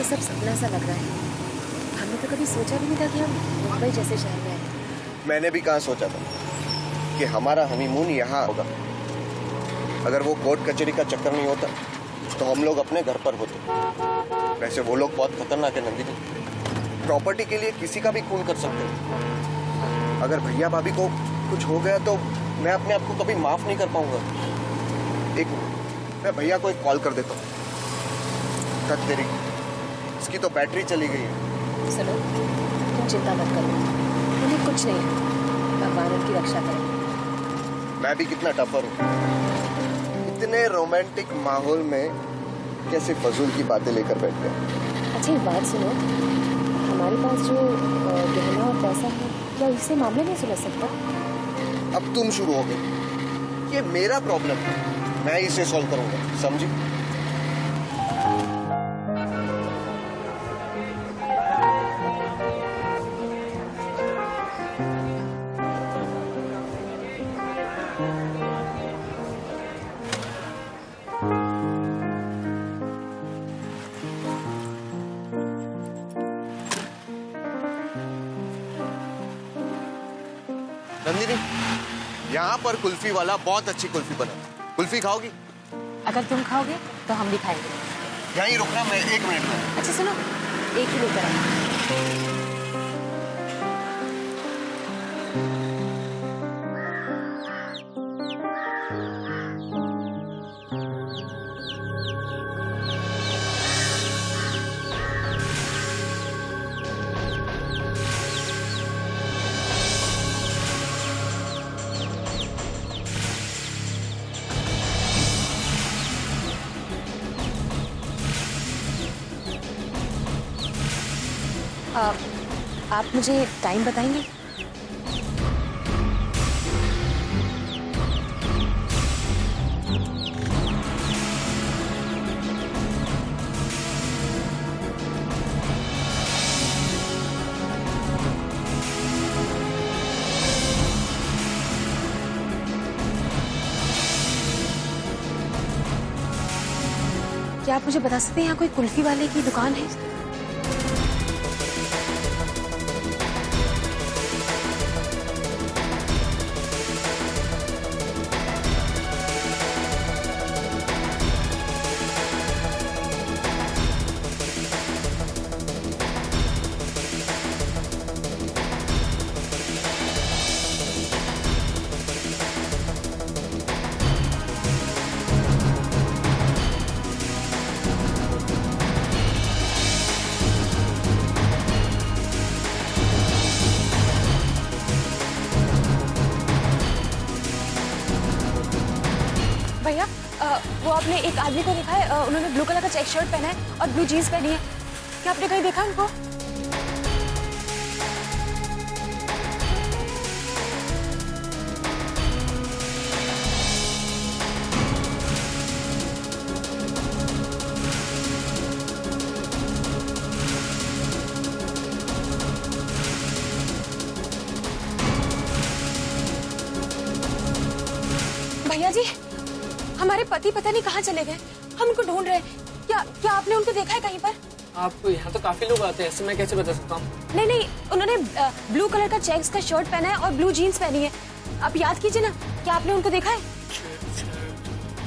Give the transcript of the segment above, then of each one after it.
ये सब सपना सा लग रहा है। हमने तो कभी सोचा भी नहीं था कि हम मुंबई जैसे शहर में आए। मैंने भी कहाँ सोचा था कि हमारा हनीमून यहाँ होगा। अगर वो कोर्ट कचहरी का चक्कर नहीं होता तो हम लोग अपने घर पर होते। वैसे वो लोग बहुत खतरनाक है नंदिनी, प्रॉपर्टी के लिए किसी का भी खून कर सकते हैं। अगर भैया भाभी को कुछ हो गया तो मैं अपने आप को कभी माफ नहीं कर पाऊंगा। एक मिनट, मैं भैया को एक कॉल कर देता हूँ। तक तेरी, इसकी तो बैटरी चली गई है। सुनो, तुम चिंता मत करो, उन्हें कुछ नहीं है, भगवान उनकी रक्षा करें। मैं भी कितना टफर हूँ, इतने रोमांटिक माहौल में कैसे फजूल की बातें लेकर बैठ गए। अच्छा एक बात सुनो, हमारे पास जो गहना और पैसा है, क्या इससे मामले नहीं सुलझ सकता? अब तुम शुरू हो गई। ये मेरा प्रॉब्लम है, मैं इसे सॉल्व करूंगा, समझी? नंदिनी, यहाँ पर कुल्फी वाला बहुत अच्छी कुल्फी बना। कुल्फी खाओगी? अगर तुम खाओगे तो हम भी खाएंगे। यहीं रुकना, मैं 1 मिनट में। अच्छा सुनो, एक ही लेकर आना। आप मुझे टाइम बताएंगे? क्या आप मुझे बता सकते हैं यहाँ कोई कुल्फी वाले की दुकान है? भैया, वो आपने एक आदमी को देखा है, उन्होंने ब्लू कलर का चेक शर्ट पहना है और ब्लू जीन्स पहनी है। क्या आपने कहीं देखा उनको? भैया जी, हमारे पति पता नहीं कहाँ चले गए, हम उनको ढूंढ रहे हैं। क्या आपने उनको देखा है कहीं पर? आपको यहाँ तो काफी लोग आते हैं, ऐसे मैं कैसे बता सकता हूँ? नहीं, उन्होंने ब्लू कलर का चेक्स का शर्ट पहना है और ब्लू जीन्स पहनी है। आप याद कीजिए ना, क्या आपने उनको देखा है?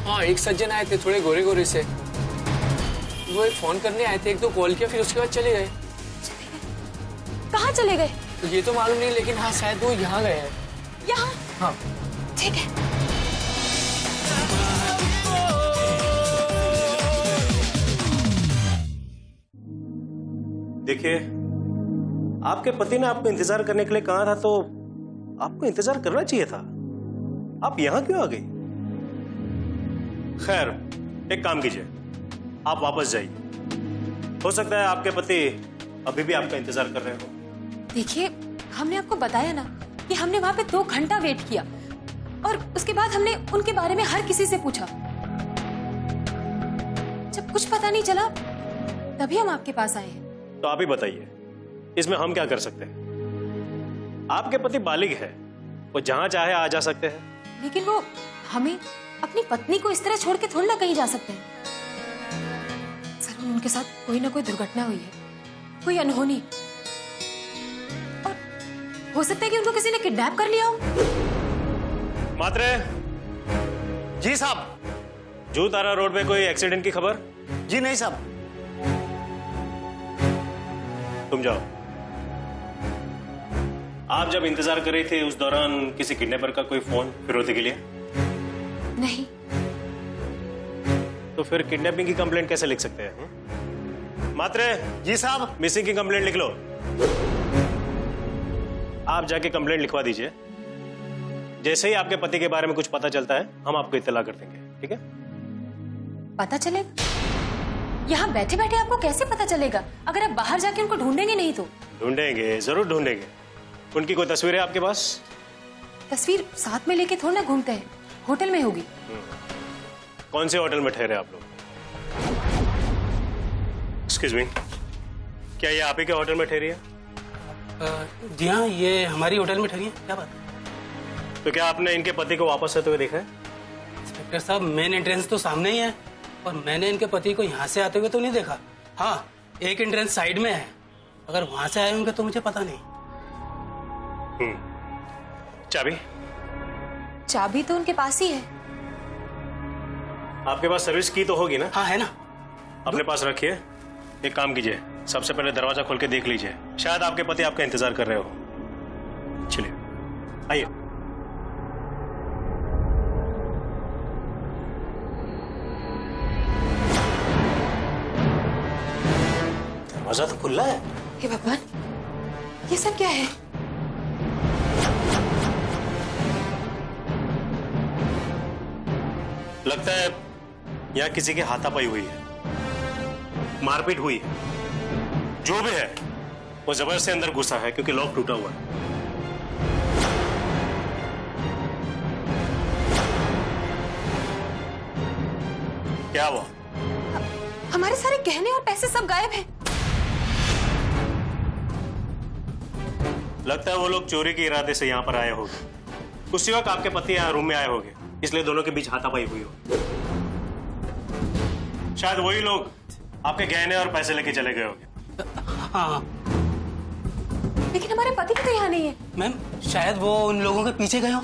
हाँ, एक सज्जन आए थे, थोड़े गोरे गोरे से। वो एक फोन करने आए थे, 1-2 कॉल किया, फिर उसके बाद चले गए। कहाँ चले गए? ये तो मालूम नहीं, लेकिन हाँ शायद वो यहाँ गए हैं। यहाँ? हाँ ठीक है। देखिए, आपके पति ने आपको इंतजार करने के लिए कहा था, तो आपको इंतजार करना चाहिए था। आप यहां क्यों आ गई? खैर, एक काम कीजिए, आप वापस जाइए। हो सकता है आपके पति अभी भी आपका इंतजार कर रहे हो। देखिए, हमने आपको बताया ना कि हमने वहां पे 2 घंटा वेट किया और उसके बाद हमने उनके बारे में हर किसी से पूछा। जब कुछ पता नहीं चला तभी हम आपके पास आए हैं। तो आप ही बताइए, इसमें हम क्या कर सकते हैं? आपके पति बालिग है, वो जहां चाहे आ जा सकते हैं। लेकिन वो हमें अपनी पत्नी को इस तरह छोड़ के थोड़ी ना कहीं जा सकते हैं। सर, उनके साथ कोई ना कोई दुर्घटना हुई है, कोई अनहोनी। और हो सकता है कि उनको किसी ने किडनैप कर लिया हो। मात्रे जी साहब। जू तारा रोड पे कोई एक्सीडेंट की खबर? जी नहीं साहब। तुम जाओ। आप जब इंतजार कर रही थे उस दौरान किसी किडनैपर का कोई फोन फिरौती के लिए? नहीं। तो फिर किडनैपिंग की कंप्लेंट कैसे लिख सकते हैं? मात्रे जी साहब। मिसिंग की कंप्लेंट लिख लो। आप जाके कंप्लेंट लिखवा दीजिए। जैसे ही आपके पति के बारे में कुछ पता चलता है हम आपको इत्तला कर देंगे, ठीक है? पता चलेगा? यहाँ बैठे बैठे आपको कैसे पता चलेगा अगर आप बाहर जाके उनको ढूंढेंगे नहीं तो? ढूंढेंगे, जरूर ढूंढेंगे। उनकी कोई तस्वीर है आपके पास? तस्वीर साथ में लेके थोड़ा ना घूमते हैं, होटल में होगी। कौन से होटल में ठहरे आप लोग? एक्सक्यूज मी, क्या ये आप ही के होटल में ठहरी है? जी हाँ, ये हमारी होटल में ठहरी है। क्या बात? तो क्या आपने इनके पति को वापस आते हुए देखा है? इंस्पेक्टर साहब, मेन एंट्रेंस तो सामने ही है और मैंने इनके पति को यहाँ से आते हुए तो नहीं देखा। हाँ, एक एंट्रेंस साइड में है, अगर वहां से आए होंगे तो मुझे पता नहीं। चाबी? चाबी तो उनके पास ही है। आपके पास सर्विस की तो होगी ना? हाँ है ना। अपने पास रखिए। एक काम कीजिए, सबसे पहले दरवाजा खोल के देख लीजिए, शायद आपके पति आपका इंतजार कर रहे हो। चलिए आइए। दरवाजा तो खुला है। हे भगवान, ये सब क्या है? लगता है यहाँ किसी की हाथापाई हुई है, मारपीट हुई है। जो भी है वो जबरदस्ती अंदर घुसा है क्योंकि लॉक टूटा हुआ है। क्या हुआ? हमारे सारे गहने और पैसे सब गायब हैं। लगता है वो लोग चोरी के इरादे से यहाँ पर आए होंगे। उसी वक्त आपके पति यहाँ रूम में आए होंगे, इसलिए दोनों के बीच हाथापाई हुई हो। शायद वही लोग आपके गहने और पैसे लेके चले गए होंगे। हाँ लेकिन हमारे पति तो यहाँ नहीं है। मैम, शायद वो उन लोगों के पीछे गए हो।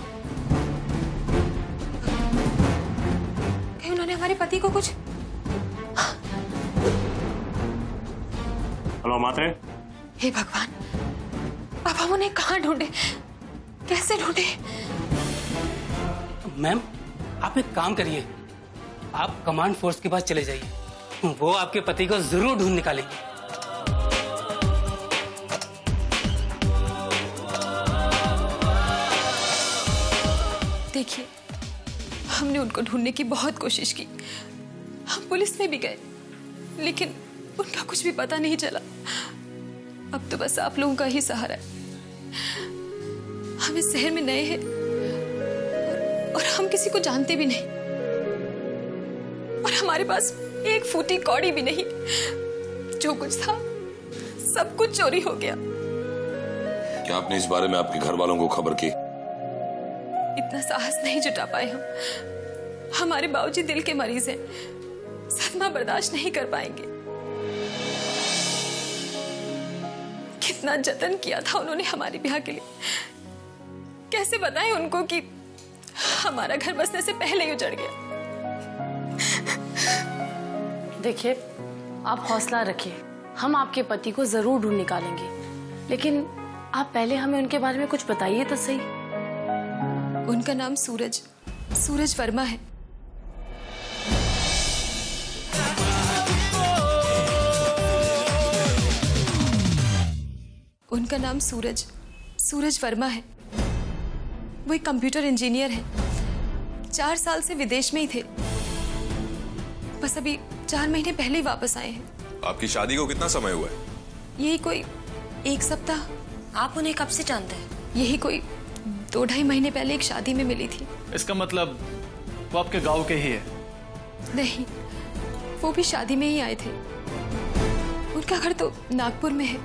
कहीं उन्होंने हमारे पति को कुछ? हेलो मात्रे। हे भगवान, अब हम उन्हें कहाँ ढूंढे, कैसे ढूंढे? मैम, आप एक काम करिए, आप कमांड फोर्स के पास चले जाइए, वो आपके पति को जरूर ढूंढ निकालेंगे। देखिए, हमने उनको ढूंढने की बहुत कोशिश की, हम पुलिस में भी गए, लेकिन उनका कुछ भी पता नहीं चला। अब तो बस आप लोगों का ही सहारा है। हम इस शहर में नए हैं और हम किसी को जानते भी नहीं, और हमारे पास एक फूटी कौड़ी भी नहीं। जो कुछ था सब कुछ चोरी हो गया। क्या आपने इस बारे में आपके घर वालों को खबर की? इतना साहस नहीं जुटा पाए हम। हमारे बाबूजी दिल के मरीज हैं, सदमा बर्दाश्त नहीं कर पाएंगे। कितना जतन किया था उन्होंने हमारे ब्याह के लिए। कैसे बताएं उनको कि हमारा घर बसने से पहले ही उजड़ गया। देखिए, आप हौसला रखिए, हम आपके पति को जरूर ढूंढ निकालेंगे, लेकिन आप पहले हमें उनके बारे में कुछ बताइए तो सही। उनका नाम सूरज वर्मा है। उनका नाम सूरज वर्मा है। वो एक कंप्यूटर इंजीनियर है। 4 साल से विदेश में ही थे, बस अभी 4 महीने पहले ही वापस आए हैं। आपकी शादी को कितना समय हुआ है? यही कोई 1 सप्ताह। आप उन्हें कब से जानते हैं? यही कोई 2-2.5 महीने पहले एक शादी में मिली थी। इसका मतलब वो आपके गांव के ही है? नहीं, वो भी शादी में ही आए थे। उनका घर तो नागपुर में है।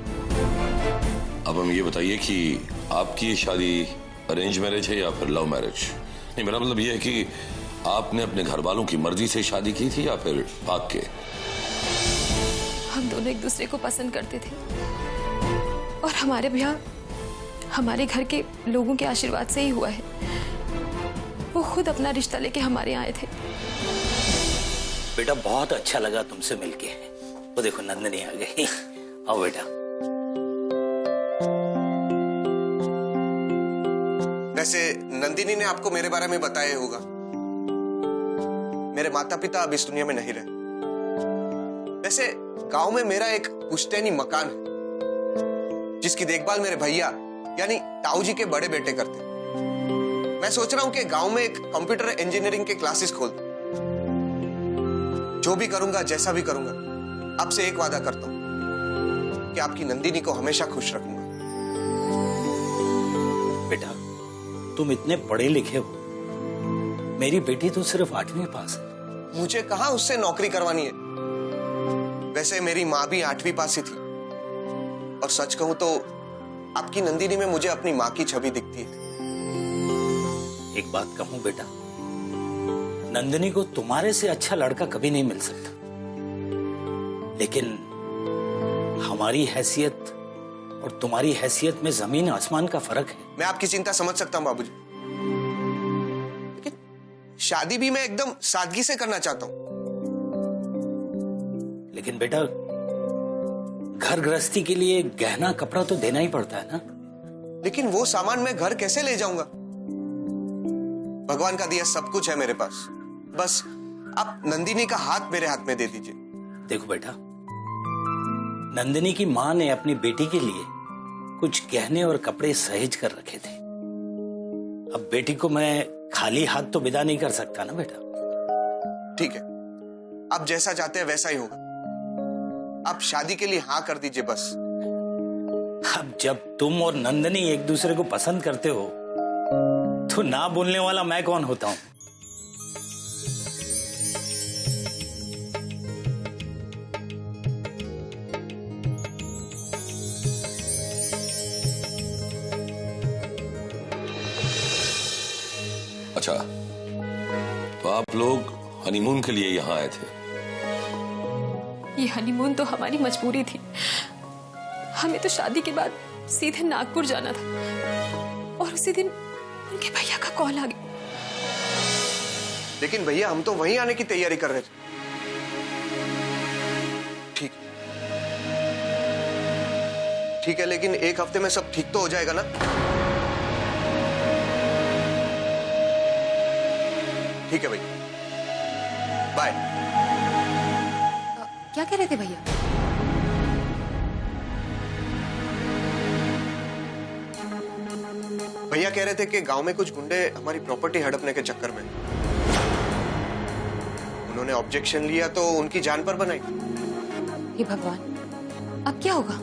अब हम ये बताइए कि आपकी ये शादी अरेंज मैरिज है या फिर लव मैरिज? नहीं, मेरा मतलब ये है कि आपने अपने घर वालों की मर्जी से शादी की थी या फिर भाग के? हम दोनों एक दूसरे को पसंद करते थे और हमारे ब्याह हमारे घर के लोगों के आशीर्वाद से ही हुआ है। वो खुद अपना रिश्ता लेके हमारे यहाँ आए थे। बेटा बहुत अच्छा लगा तुमसे मिलके। वो देखो नंदनी आ गई। आओ बेटा। वैसे नंदिनी ने आपको मेरे बारे में बताया होगा। मेरे माता पिता अब इस दुनिया में नहीं रहे। वैसे गांव में मेरा एक पुश्तैनी मकान है जिसकी देखभाल मेरे भैया यानी ताऊ जी के बड़े बेटे करते। मैं सोच रहा हूं कि गांव में एक कंप्यूटर इंजीनियरिंग के क्लासेस खोल दूं। जो भी करूंगा जैसा भी करूंगा, आपसे एक वादा करता हूं कि आपकी नंदिनी को हमेशा खुश रखूंगा। बेटा तुम इतने पढ़े लिखे हो, मेरी बेटी तो सिर्फ 8वीं पास है। मुझे कहां उससे नौकरी करवानी है। वैसे मेरी माँ भी 8वीं पास ही थी और सच कहूं तो आपकी नंदिनी में मुझे अपनी माँ की छवि दिखती है। एक बात कहूं बेटा, नंदिनी को तुम्हारे से अच्छा लड़का कभी नहीं मिल सकता, लेकिन हमारी हैसियत और तुम्हारी हैसियत में जमीन आसमान का फर्क है। मैं आपकी चिंता समझ सकता हूं बाबूजी, लेकिन शादी भी मैं एकदम सादगी से करना चाहता हूं। लेकिन बेटा घर गृहस्थी के लिए गहना कपड़ा तो देना ही पड़ता है ना। लेकिन वो सामान मैं घर कैसे ले जाऊंगा? भगवान का दिया सब कुछ है मेरे पास, बस आप नंदिनी का हाथ मेरे हाथ में दे दीजिए। देखो बेटा, नंदिनी की मां ने अपनी बेटी के लिए कुछ गहने और कपड़े सहेज कर रखे थे। अब बेटी को मैं खाली हाथ तो विदा नहीं कर सकता ना बेटा। ठीक है, आप जैसा चाहते हैं वैसा ही होगा। आप शादी के लिए हाँ कर दीजिए बस। अब जब तुम और नंदिनी एक दूसरे को पसंद करते हो तो ना बोलने वाला मैं कौन होता हूं। अच्छा, तो आप लोग हनीमून के लिए यहाँ आए थे? ये हनीमून तो हमारी मजबूरी थी। हमें तो शादी के बाद सीधे नागपुर जाना था और उसी दिन उनके भैया का कॉल आ गया। लेकिन भैया हम तो वहीं आने की तैयारी कर रहे थे। ठीक है, लेकिन एक हफ्ते में सब ठीक तो हो जाएगा ना? ठीक है भैया, बाय। क्या कह रहे थे भैया? भैया कह रहे थे कि गांव में कुछ गुंडे हमारी प्रॉपर्टी हड़पने के चक्कर में। उन्होंने ऑब्जेक्शन लिया तो उनकी जान पर बनाई। हे भगवान, अब क्या होगा?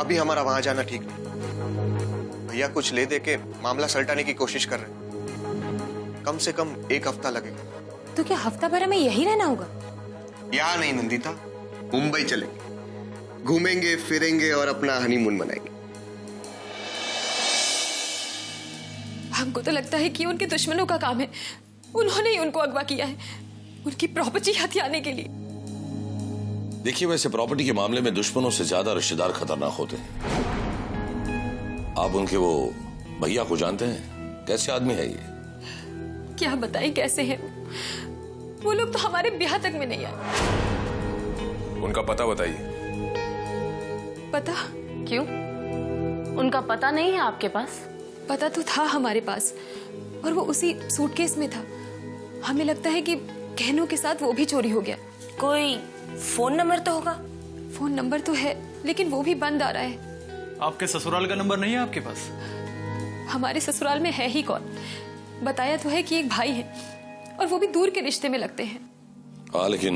अभी हमारा वहां जाना ठीक नहीं। भैया कुछ ले दे के मामला सलटाने की कोशिश कर रहे हैं। कम से कम एक हफ्ता लगेगा। तो क्या हफ्ता भर में यही रहना होगा? या नहीं नंदिता, मुंबई चलेंगे, घूमेंगे फिरेंगे और अपना हनीमून मनाएंगे। हमको तो लगता है कि उनके दुश्मनों का काम है। उन्होंने ही उनको अगवा किया है उनकी प्रॉपर्टी हथियाने के लिए। देखिए, वैसे प्रॉपर्टी के मामले में दुश्मनों से ज्यादा रिश्तेदार खतरनाक होते हैं। आप उनके वो भैया को जानते हैं? कैसे आदमी है ये? क्या बताएं कैसे हैं वो लोग तो हमारे ब्याह तक में नहीं आए। उनका पता बताइए। पता? क्यों? उनका पता नहीं है आपके पास? पता तो था हमारे पास और वो उसी सूटकेस में था। हमें लगता है कि गहनों के साथ वो भी चोरी हो गया। कोई फोन नंबर तो होगा? फोन नंबर तो है लेकिन वो भी बंद आ रहा है। आपके ससुराल का नंबर नहीं है आपके पास? हमारे ससुराल में है ही कौन? बताया तो है कि एक भाई है और वो भी दूर के रिश्ते में लगते हैं। हाँ, लेकिन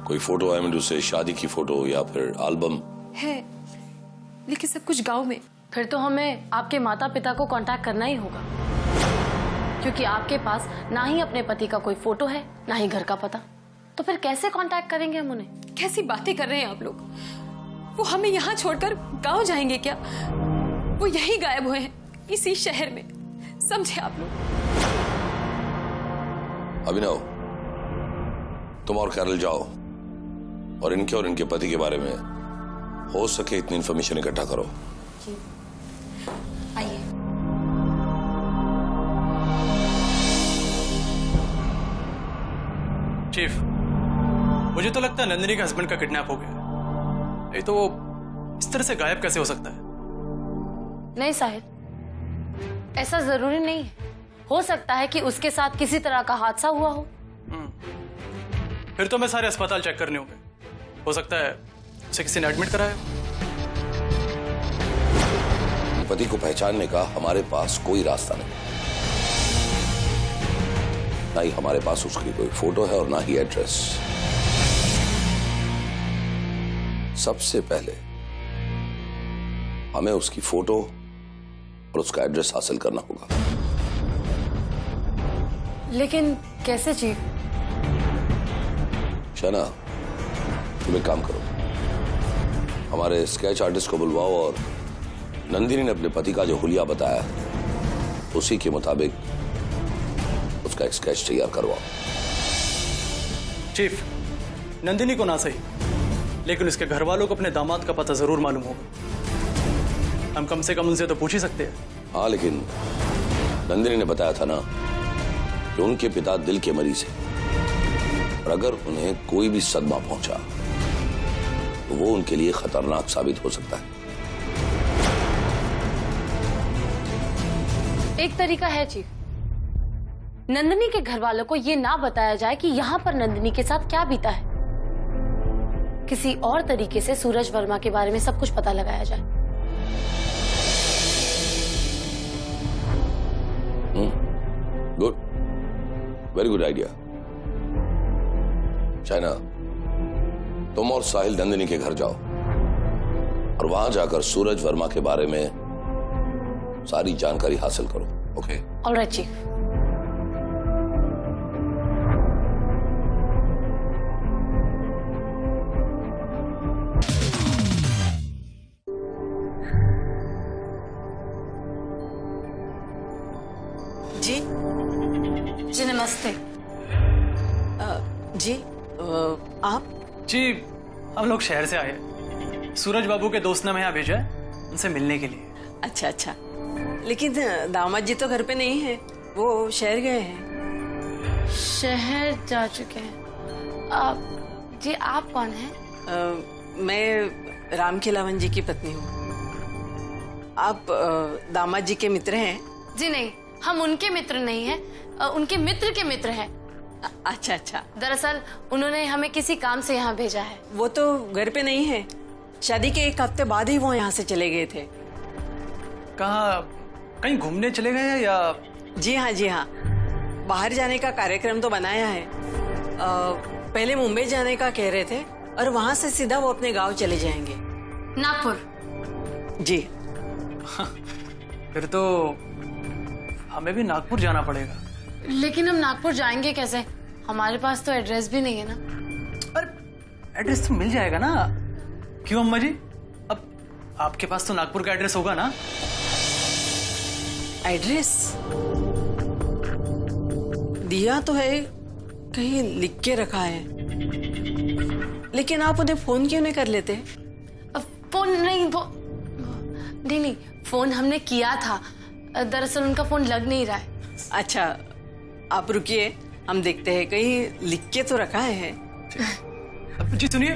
कोई फोटो आई मीन से शादी की फोटो या फिर एल्बम है, लेकिन सब कुछ गांव में। फिर तो हमें आपके माता पिता को कांटेक्ट करना ही होगा, क्योंकि आपके पास ना ही अपने पति का कोई फोटो है ना ही घर का पता। तो फिर कैसे कांटेक्ट करेंगे हम उन्हें? कैसी बातें कर रहे हैं आप लोग? वो हमें यहाँ छोड़कर गांव जाएंगे क्या? वो यहीं गायब हुए हैं, इसी शहर में। समझे आप लोग? अभिनव, तुम और कैरल जाओ और इनके पति के बारे में हो सके इतनी इंफॉर्मेशन इकट्ठा करो। आइए। चीफ, मुझे तो लगता है नंदिनी के हस्बैंड का किडनैप हो गया। ये तो वो इस तरह से गायब कैसे हो सकता है? नहीं साहिल, ऐसा जरूरी नहीं है। हो सकता है कि उसके साथ किसी तरह का हादसा हुआ हो। फिर तो मैं सारे अस्पताल चेक करने होंगे। हो सकता है उसे किसी ने एडमिट कराया। पति को पहचानने का हमारे पास कोई रास्ता नहीं, ना ही हमारे पास उसकी कोई फोटो है और ना ही एड्रेस। सबसे पहले हमें उसकी फोटो और उसका एड्रेस हासिल करना होगा। लेकिन कैसे चीफ? शना, तुम एक काम करो, हमारे स्केच आर्टिस्ट को बुलवाओ और नंदिनी ने अपने पति का जो हुलिया बताया उसी के मुताबिक उसका एक स्केच तैयार करवाओ। चीफ, नंदिनी को ना सही, लेकिन उसके घर वालों को अपने दामाद का पता जरूर मालूम होगा। हम कम से कम उनसे तो पूछ ही सकते हैं। हाँ, लेकिन नंदिनी ने बताया था ना कि उनके पिता दिल के मरीज हैं और अगर उन्हें कोई भी सदमा पहुंचा तो वो उनके लिए खतरनाक साबित हो सकता है। एक तरीका है चीफ, नंदिनी के घर वालों को ये ना बताया जाए कि यहाँ पर नंदिनी के साथ क्या बीता है। किसी और तरीके से सूरज वर्मा के बारे में सब कुछ पता लगाया जाए। Good, very good idea. China, तुम और साहिल नंदिनी के घर जाओ और वहां जाकर सूरज वर्मा के बारे में सारी जानकारी हासिल करो। ओके? Alright chief. जी जी नमस्ते। जी आप? जी, हम लोग शहर से आए। सूरज बाबू के दोस्त ने हमें यहाँ भेजा है उनसे मिलने के लिए। अच्छा अच्छा, लेकिन दामाद जी तो घर पे नहीं है, वो शहर गए हैं। शहर जा चुके हैं? जी आप कौन हैं? मैं राम खिलावन जी की पत्नी हूँ। आप दामाद जी के मित्र हैं? जी नहीं, हम उनके मित्र नहीं हैं, उनके मित्र के मित्र हैं। अच्छा अच्छा। दरअसल उन्होंने हमें किसी काम से यहाँ भेजा है। वो तो घर पे नहीं है, शादी के एक हफ्ते बाद ही वो यहाँ से चले गए थे। कहाँ, कहीं घूमने चले गए हैं या? जी हाँ जी हाँ, बाहर जाने का कार्यक्रम तो बनाया है। पहले मुंबई जाने का कह रहे थे और वहां से सीधा वो अपने गांव चले जाएंगे। नागपुर? जी। फिर तो हमें भी नागपुर जाना पड़ेगा। लेकिन हम नागपुर जाएंगे कैसे? हमारे पास तो एड्रेस भी नहीं है ना। अरे एड्रेस तो मिल जाएगा ना। क्यों अम्मा जी, अब आपके पास तो नागपुर का एड्रेस होगा ना? एड्रेस दिया तो है, कहीं लिख के रखा है, लेकिन आप उन्हें फोन क्यों नहीं कर लेते? फोन नहीं, नहीं, फोन हमने किया था, दरअसल उनका फोन लग नहीं रहा है। अच्छा, आप रुकिए, हम देखते हैं कहीं लिख के तो रखा है। अब जी सुनिए,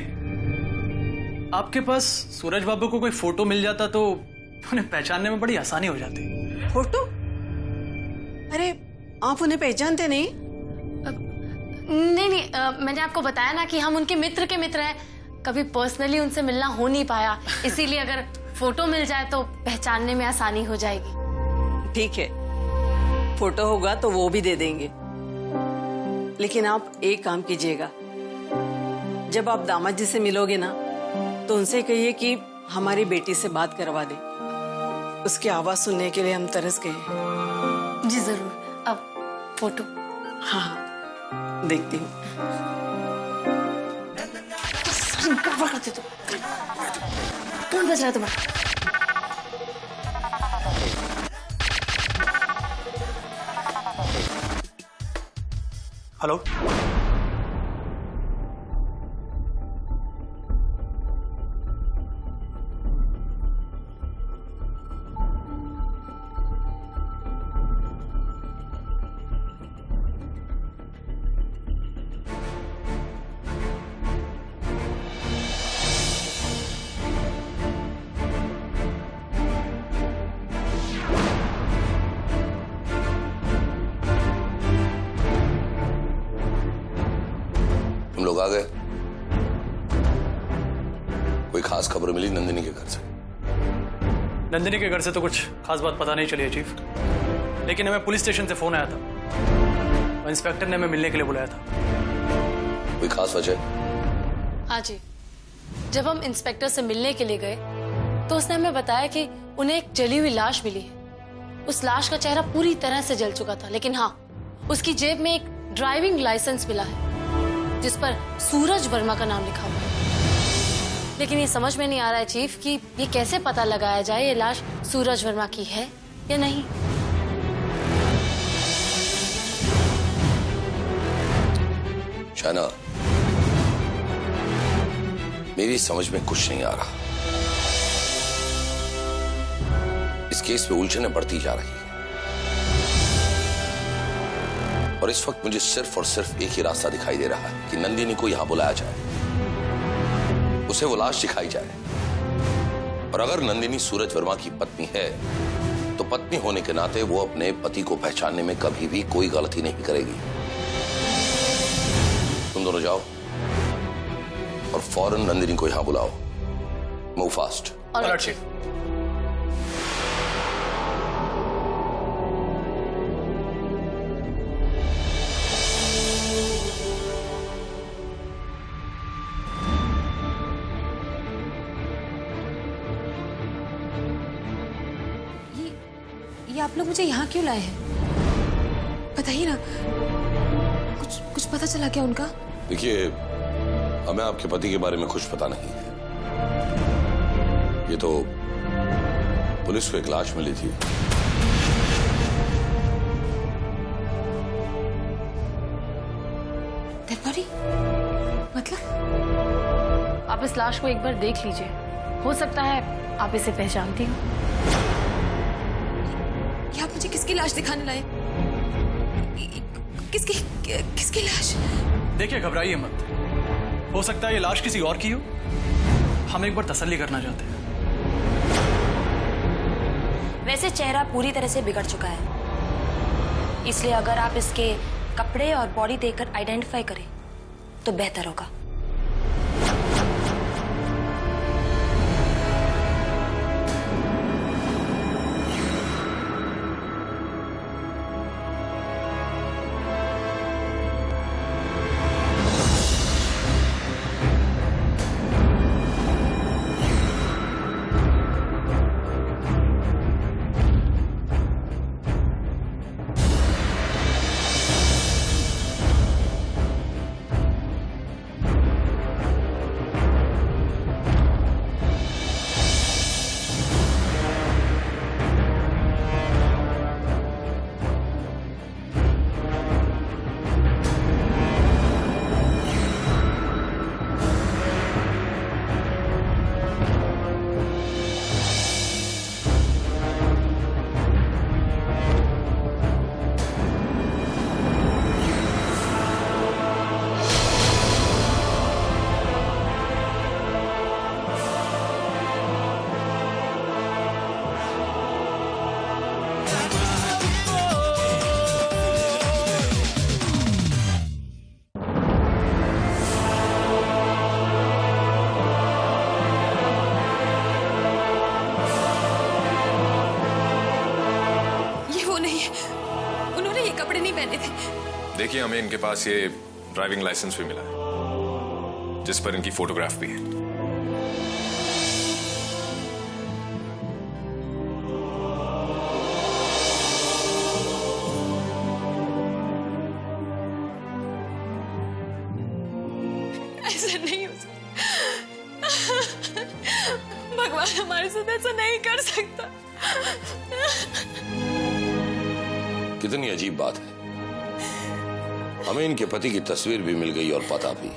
आपके पास सूरज बाबू को कोई फोटो मिल जाता तो उन्हें पहचानने में बड़ी आसानी हो जाती। फोटो? अरे आप उन्हें पहचानते नहीं? नहीं, मैंने आपको बताया ना कि हम उनके मित्र के मित्र हैं। कभी पर्सनली उनसे मिलना हो नहीं पाया, इसीलिए अगर फोटो मिल जाए तो पहचानने में आसानी हो जाएगी। ठीक है, फोटो होगा तो वो भी दे देंगे। लेकिन आप एक काम कीजिएगा, जब आप दामाद जी से मिलोगे ना तो उनसे कहिए कि हमारी बेटी से बात करवा दे। उसकी आवाज सुनने के लिए हम तरस गए। जी जरूर। अब फोटो? हाँ हाँ, देखती हूँ। गड़बड़ करते तो। कौन बज रहा है तुम्हारा? हेलो, तुम लोग आ गए? कोई खास खबर मिली नंदिनी के घर से? नंदिनी के घर से तो कुछ खास बात पता नहीं चली है चीफ, लेकिन हमें पुलिस स्टेशन से फोन आया था और इंस्पेक्टर ने हमें मिलने के लिए बुलाया था। कोई खास वजह? हाँ जी, जब हम इंस्पेक्टर से मिलने के लिए गए तो उसने हमें बताया कि उन्हें एक जली हुई लाश मिली है। उस लाश का चेहरा पूरी तरह से जल चुका था, लेकिन हाँ, उसकी जेब में एक ड्राइविंग लाइसेंस मिला है जिस पर सूरज वर्मा का नाम लिखा हुआ है। लेकिन ये समझ में नहीं आ रहा है चीफ कि ये कैसे पता लगाया जाए ये लाश सूरज वर्मा की है या नहीं। शाना, मेरी समझ में कुछ नहीं आ रहा। इस केस में उलझनें बढ़ती जा रही है और इस वक्त मुझे सिर्फ और सिर्फ एक ही रास्ता दिखाई दे रहा है कि नंदिनी को यहां बुलाया जाए, उसे वो लाश दिखाई जाए। और अगर नंदिनी सूरज वर्मा की पत्नी है तो पत्नी होने के नाते वो अपने पति को पहचानने में कभी भी कोई गलती नहीं करेगी। तुम दोनों जाओ और फौरन नंदिनी को यहां बुलाओ। Move fast. Alright chief. ये आप लोग मुझे यहाँ क्यों लाए हैं? बताइए ना, कुछ पता चला क्या उनका? देखिए, हमें आपके पति के बारे में कुछ पता नहीं है। ये तो पुलिस को एक लाश मिली थी। Dead body? मतलब? आप इस लाश को एक बार देख लीजिए, हो सकता है आप इसे पहचानती हो। क्या आप मुझे किसकी लाश दिखाने लाए? किसकी लाश? देखिए, घबराइए मत, हो सकता है ये लाश किसी और की हो। हम एक बार तसल्ली करना चाहते हैं। वैसे चेहरा पूरी तरह से बिगड़ चुका है, इसलिए अगर आप इसके कपड़े और बॉडी देखकर आइडेंटिफाई करें तो बेहतर होगा। देखिए, हमें इनके पास ये ड्राइविंग लाइसेंस भी मिला है जिस पर इनकी फोटोग्राफ भी है। ऐसा नहीं हो सकता। भगवान हमारे साथ ऐसा नहीं कर सकता। कितनी अजीब बात है, हमें इनके पति की तस्वीर भी मिल गई और पता भी,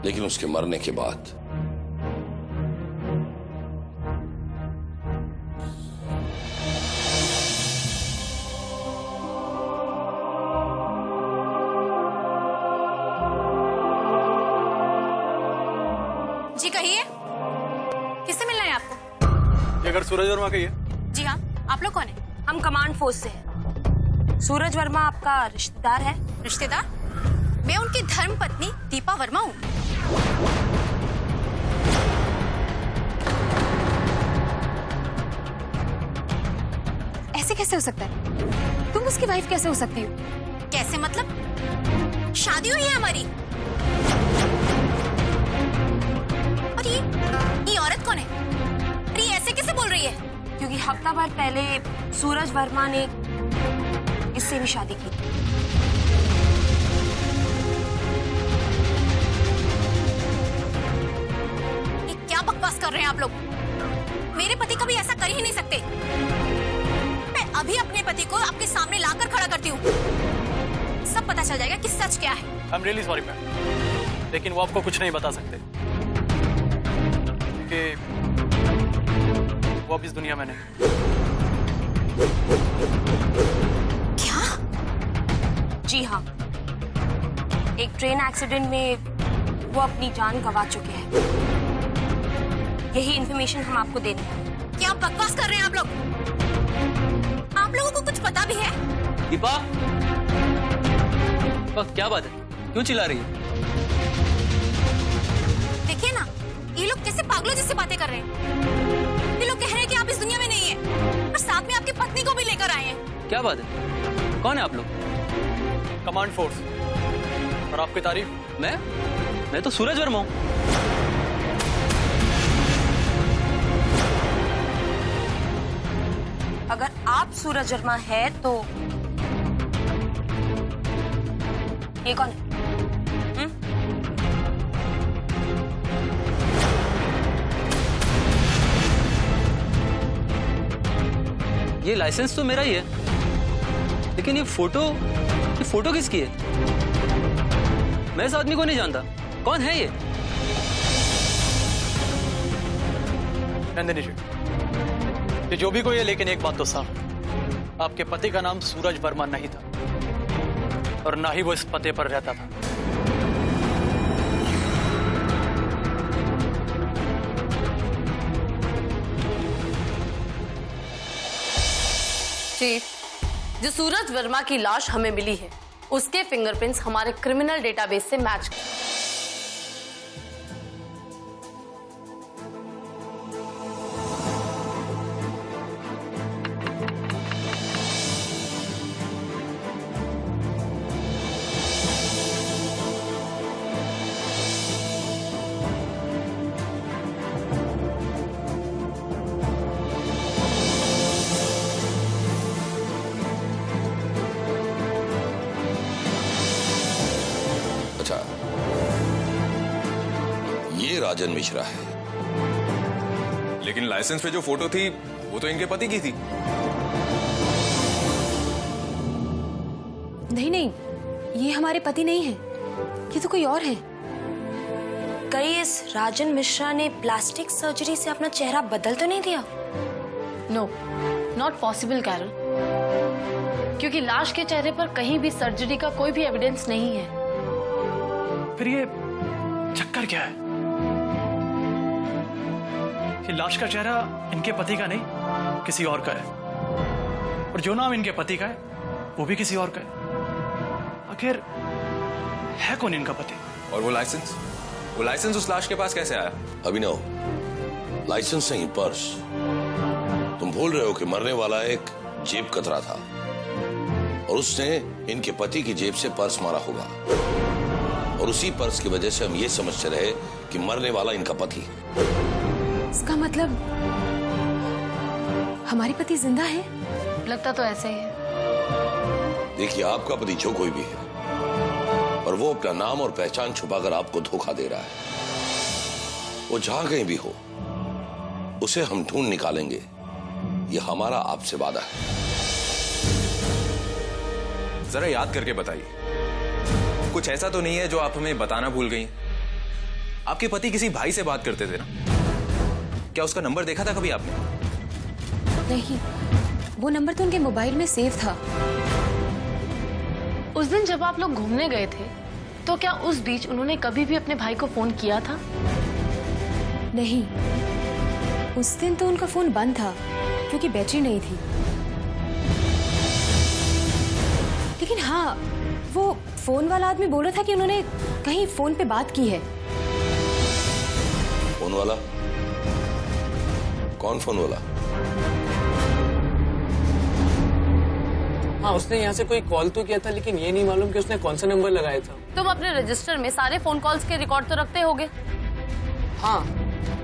लेकिन उसके मरने के बाद जी कहिए, किससे मिलना है आपको? ये घर सूरज वर्मा का ही है। जी हाँ, आप लोग कौन है? हम कमांड फोर्स से हैं। सूरज वर्मा आपका रिश्तेदार है? रिश्तेदार? मैं उनकी धर्म पत्नी दीपा वर्मा हूँ। ऐसे कैसे हो सकता है? तुम उसकी वाइफ कैसे हो सकती हो? कैसे मतलब? शादी हुई है हमारी। और ये औरत कौन है? अरे ये ऐसे कैसे बोल रही है? क्योंकि हफ्ता भर पहले सूरज वर्मा ने इससे भी शादी की। ये क्या बकवास कर रहे हैं आप लोग? मेरे पति कभी ऐसा कर ही नहीं सकते। मैं अभी अपने पति को आपके सामने लाकर खड़ा करती हूँ, सब पता चल जाएगा कि सच क्या है। I am really sorry ma'am, लेकिन वो आपको कुछ नहीं बता सकते कि वो अब इस दुनिया में नहीं। क्या? जी हाँ, एक ट्रेन एक्सीडेंट में वो अपनी जान गंवा चुके हैं। यही इन्फॉर्मेशन हम आपको दे रहे हैं। क्या बकवास कर रहे हैं आप लोग? आप लोगों को कुछ पता भी है? दीपा, क्या बात है, क्यों चिल्ला रही है? देखिए ना, ये लोग कैसे पागलों जैसे बातें कर रहे हैं। ये लोग कह रहे हैं कि आप इस दुनिया में नहीं है और साथ में आपकी पत्नी को भी लेकर आए हैं। क्या बात है? कौन है आप लोग? Command force. और आपकी तारीफ? मैं तो सूरज वर्मा हूँ। अगर आप सूरज वर्मा है तो ये कौन है? ये लाइसेंस तो मेरा ही है, लेकिन ये फोटो किसकी है? मैं इस आदमी को नहीं जानता। कौन है ये? नंदिनी जी, ये जो भी कोई है, लेकिन एक बात तो साफ है, आपके पति का नाम सूरज वर्मा नहीं था और ना ही वो इस पते पर रहता था। चीफ, जो सूरज वर्मा की लाश हमें मिली है, उसके फिंगरप्रिंट्स हमारे क्रिमिनल डेटाबेस से मैच कर। ये राजन मिश्रा है। लेकिन लाइसेंस पे जो फोटो थी वो तो इनके पति की थी। नहीं, ये हमारे पति नहीं है, ये तो कोई और है। कहीं इस राजन मिश्रा ने प्लास्टिक सर्जरी से अपना चेहरा बदल तो नहीं दिया? नो, नॉट पॉसिबल कैरल, क्योंकि लाश के चेहरे पर कहीं भी सर्जरी का कोई भी एविडेंस नहीं है। फिर ये चक्कर क्या है कि लाश का चेहरा इनके पति का नहीं, किसी और का है, और जो नाम इनके पति का है वो भी किसी और का है। आखिर है कौन इनका पति? और वो लाइसेंस उस लाश के पास कैसे आया? अभिनव, लाइसेंस नहीं, पर्स। तुम भूल रहे हो कि मरने वाला एक जेब कतरा था और उसने इनके पति की जेब से पर्स मारा होगा, और उसी पर्स की वजह से हम ये समझते रहे कि मरने वाला इनका पति। इसका मतलब हमारे पति जिंदा है? लगता तो ऐसे ही है। देखिए, आपका पति जो कोई भी है, और वो अपना नाम और पहचान छुपाकर आपको धोखा दे रहा है, वो जहां कहीं भी हो उसे हम ढूंढ निकालेंगे, ये हमारा आपसे वादा है। जरा याद करके बताइए, कुछ ऐसा तो नहीं है जो आप हमें बताना भूल गई? आपके पति किसी भाई से बात करते थे ना? क्या उसका नंबर देखा था कभी आपने? नहीं, वो नंबर तो उनके मोबाइल में सेव था। उस दिन जब आप लोग घूमने गए थे, तो क्या उस बीच उन्होंने कभी भी अपने भाई को फोन किया था? नहीं, उस दिन तो उनका फोन बंद था क्योंकि बैटरी नहीं थी। लेकिन हाँ, वो फोन वाला आदमी बोल रहा था कि उन्होंने कहीं फोन पे बात की है। फोन वाला? कौन फोन वाला? हाँ, उसने यहाँ से कोई कॉल तो किया था, लेकिन ये नहीं मालूम कि उसने कौन सा नंबर लगाया था। तुम अपने रजिस्टर में सारे फोन कॉल्स के रिकॉर्ड तो रखते होगे? हाँ,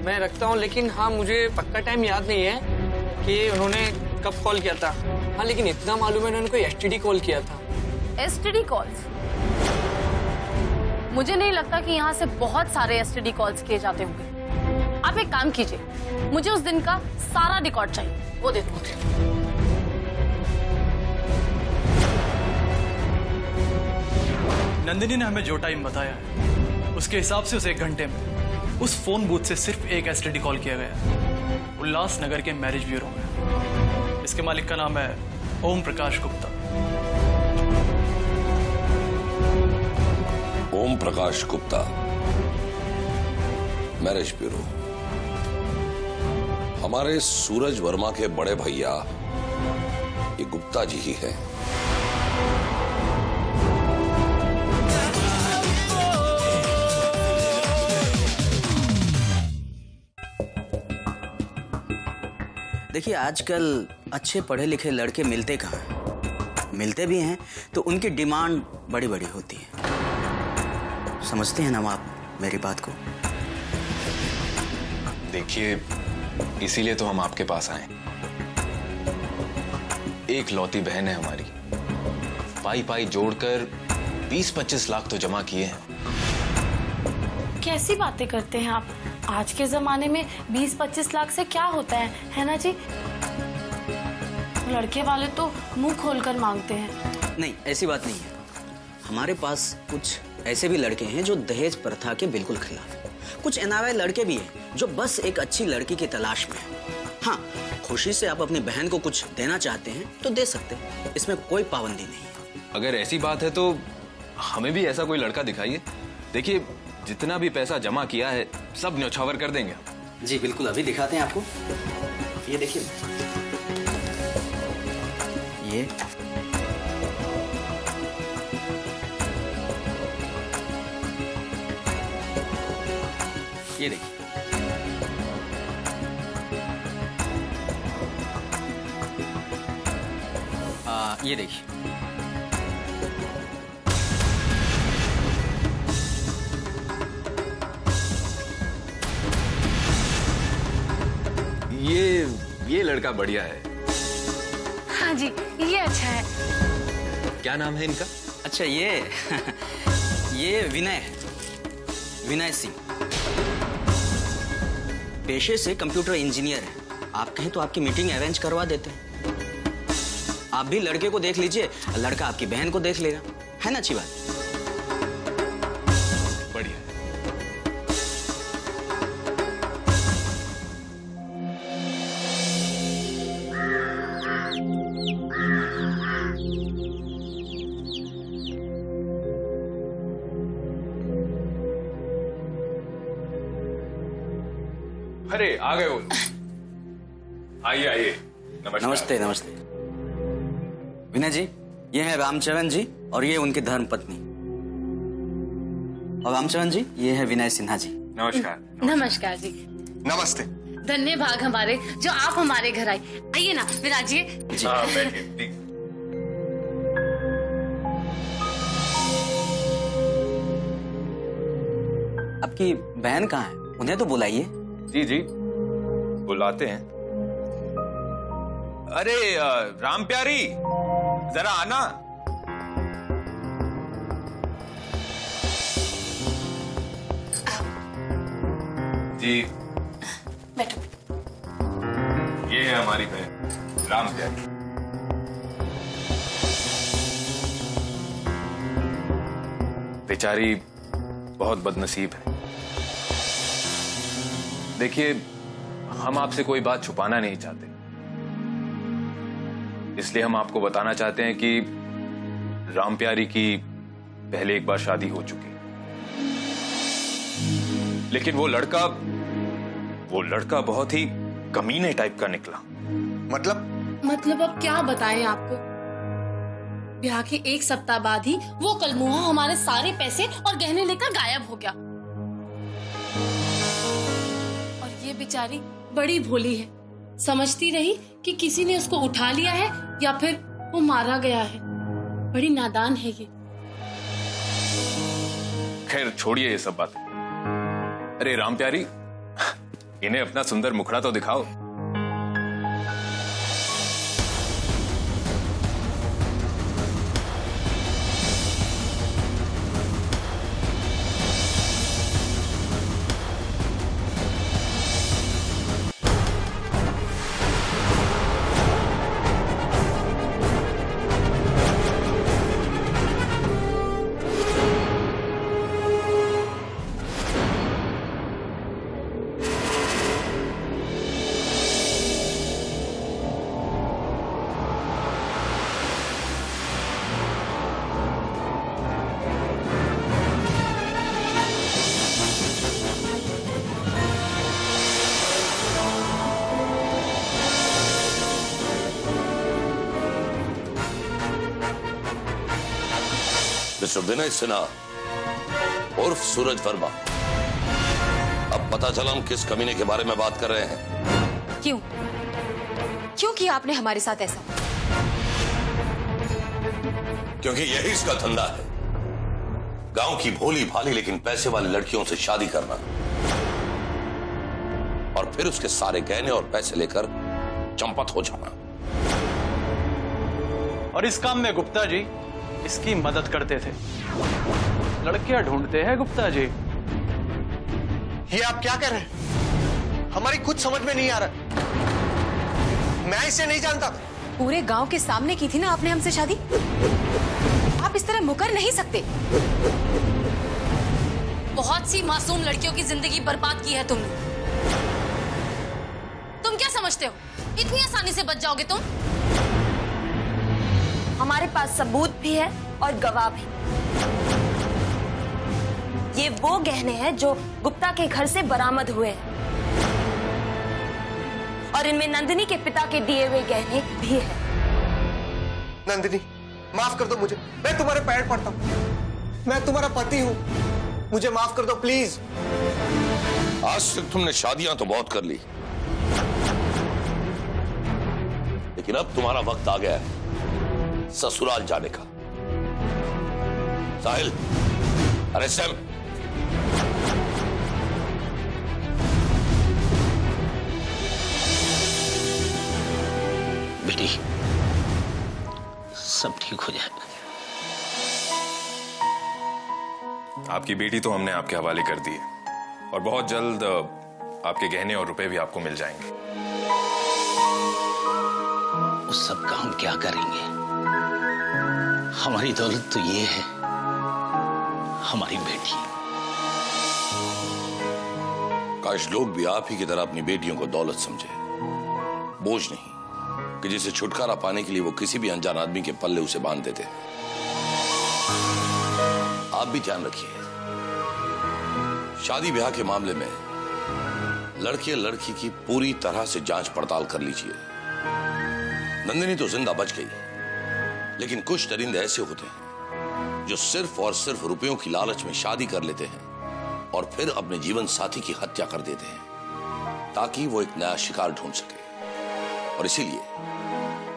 मैं रखता हूँ, लेकिन हाँ मुझे पक्का टाइम याद नहीं है कि उन्होंने कब कॉल किया था। हाँ, लेकिन इतना मालूम है उन्होंने कोई एसटीडी कॉल किया था। STD calls? मुझे नहीं लगता कि यहाँ से बहुत सारे एसटीडी कॉल्स किए जाते होंगे। आप एक काम कीजिए, मुझे उस दिन का सारा रिकॉर्ड चाहिए, वो दे दो। नंदिनी ने हमें जो टाइम बताया है उसके हिसाब से उस 1 घंटे में उस फोन बूथ से सिर्फ एक एसटीडी कॉल किया गया, उल्लासनगर के मैरिज ब्यूरो में। इसके मालिक का नाम है ओम प्रकाश गुप्ता। Om Prakash Gupta, marriage bureau. हमारे सूरज वर्मा के बड़े भैया ये गुप्ता जी ही हैं। देखिए, आजकल अच्छे पढ़े लिखे लड़के मिलते कहाँ हैं? मिलते भी हैं तो उनकी डिमांड बड़ी बड़ी होती है। समझते हैं ना आप मेरी बात को? देखिए, इसीलिए तो हम आपके पास आए। एक लौती बहन है हमारी, पाई पाई जोड़कर 20-25 लाख तो जमा किए हैं। कैसी बातें करते हैं आप? आज के जमाने में 20-25 लाख से क्या होता है ना जी? लड़के वाले तो मुंह खोलकर मांगते हैं। नहीं, ऐसी बात नहीं है। हमारे पास कुछ ऐसे भी लड़के हैं जो दहेज प्रथा के बिल्कुल खिलाफ हैं। कुछ एनआरआई लड़के भी हैं जो बस एक अच्छी लड़की की तलाश में हैं। हाँ, खुशी से आप अपनी बहन को कुछ देना चाहते हैं तो दे सकते हैं, इसमें कोई पाबंदी नहीं है। अगर ऐसी बात है तो हमें भी ऐसा कोई लड़का दिखाइए। देखिए, जितना भी पैसा जमा किया है सब न्यौछावर कर देंगे। जी बिल्कुल, अभी दिखाते हैं आपको। ये देखिए, ये देखिए, ये देखिए, ये लड़का बढ़िया है। हाँ जी, ये अच्छा है। क्या नाम है इनका? अच्छा, ये विनय है, विनय सिंह। पेशे से कंप्यूटर इंजीनियर है। आप कहें तो आपकी मीटिंग अरेंज करवा देते हैं। आप भी लड़के को देख लीजिए, लड़का आपकी बहन को देख लेगा। है ना अच्छी बात? बढ़िया। अरे, आ गए हो। आइए आइए। नमस्ते नमस्ते। विनय जी, ये है रामचरण जी और ये उनकी धर्म पत्नी। और रामचरण जी, ये है विनय सिन्हा जी। नमस्कार। नमस्कार जी। नमस्ते। धन्य भाग हमारे जो आप हमारे घर आए। आइए ना विराजिए। हाँ, बैठिए। आपकी बहन कहाँ है? उन्हें तो बुलाइए। जी जी, बुलाते हैं। अरे राम प्यारी, जरा आना। जी, बैठो। ये है हमारी बहन राम प्यारी। बेचारी बहुत बदनसीब है। देखिए, हम आपसे कोई बात छुपाना नहीं चाहते, इसलिए हम आपको बताना चाहते हैं कि राम प्यारी की पहले एक बार शादी हो चुकी है, लेकिन वो लड़का बहुत ही कमीने टाइप का निकला। मतलब अब क्या बताएं आपको? ब्याह के 1 सप्ताह बाद ही वो कलमुहा हमारे सारे पैसे और गहने लेकर गायब हो गया। और ये बेचारी बड़ी भोली है, समझती रही कि किसी ने उसको उठा लिया है या फिर वो मारा गया है। बड़ी नादान है ये। खैर छोड़िए ये सब बात। अरे राम प्यारी, इन्हें अपना सुंदर मुखड़ा तो दिखाओ। मिस्टर विनय सिन्हा उर्फ सूरज वर्मा, अब पता चला हम किस कमीने के बारे में बात कर रहे हैं। क्यों किया आपने हमारे साथ ऐसा? क्योंकि यही इसका धंधा है, गांव की भोली भाली लेकिन पैसे वाली लड़कियों से शादी करना और फिर उसके सारे गहने और पैसे लेकर चंपत हो जाना। और इस काम में गुप्ता जी इसकी मदद करते थे। लड़कियां ढूंढते हैं गुप्ता जी। ये आप क्या कर रहे हैं? हमारी कुछ समझ में नहीं आ रहा। मैं इसे नहीं जानता। पूरे गांव के सामने की थी ना आपने हमसे शादी। आप इस तरह मुकर नहीं सकते। बहुत सी मासूम लड़कियों की जिंदगी बर्बाद की है तुमने। तुम क्या समझते हो इतनी आसानी से बच जाओगे तुम? हमारे पास सबूत भी है और गवाह भी। ये वो गहने हैं जो गुप्ता के घर से बरामद हुए हैं और इनमें नंदिनी के पिता के दिए हुए गहने भी हैं। नंदिनी, माफ कर दो मुझे। मैं तुम्हारे पैर पड़ता हूँ। मैं तुम्हारा पति हूँ। मुझे माफ कर दो प्लीज। आज तक तुमने शादियां तो बहुत कर ली, लेकिन अब तुम्हारा वक्त आ गया है ससुराल जाने का। साहिल, अरे सैम, बेटी सब ठीक हो जाएगा। आपकी बेटी तो हमने आपके हवाले कर दी है और बहुत जल्द आपके गहने और रुपए भी आपको मिल जाएंगे। उस सब का हम क्या करेंगे? हमारी दौलत तो ये है, हमारी बेटी। काश लोग भी आप ही की तरह अपनी बेटियों को दौलत समझे, बोझ नहीं कि जिसे छुटकारा पाने के लिए वो किसी भी अनजान आदमी के पल्ले उसे बांध देते। आप भी ध्यान रखिए, शादी ब्याह के मामले में लड़के लड़की की पूरी तरह से जांच पड़ताल कर लीजिए। नंदिनी तो जिंदा बच गई, लेकिन कुछ दरिंदे ऐसे होते हैं जो सिर्फ और सिर्फ रुपयों की लालच में शादी कर लेते हैं और फिर अपने जीवन साथी की हत्या कर देते हैं ताकि वो एक नया शिकार ढूंढ सके। और इसीलिए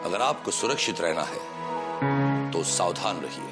अगर आपको सुरक्षित रहना है तो सावधान रहिए।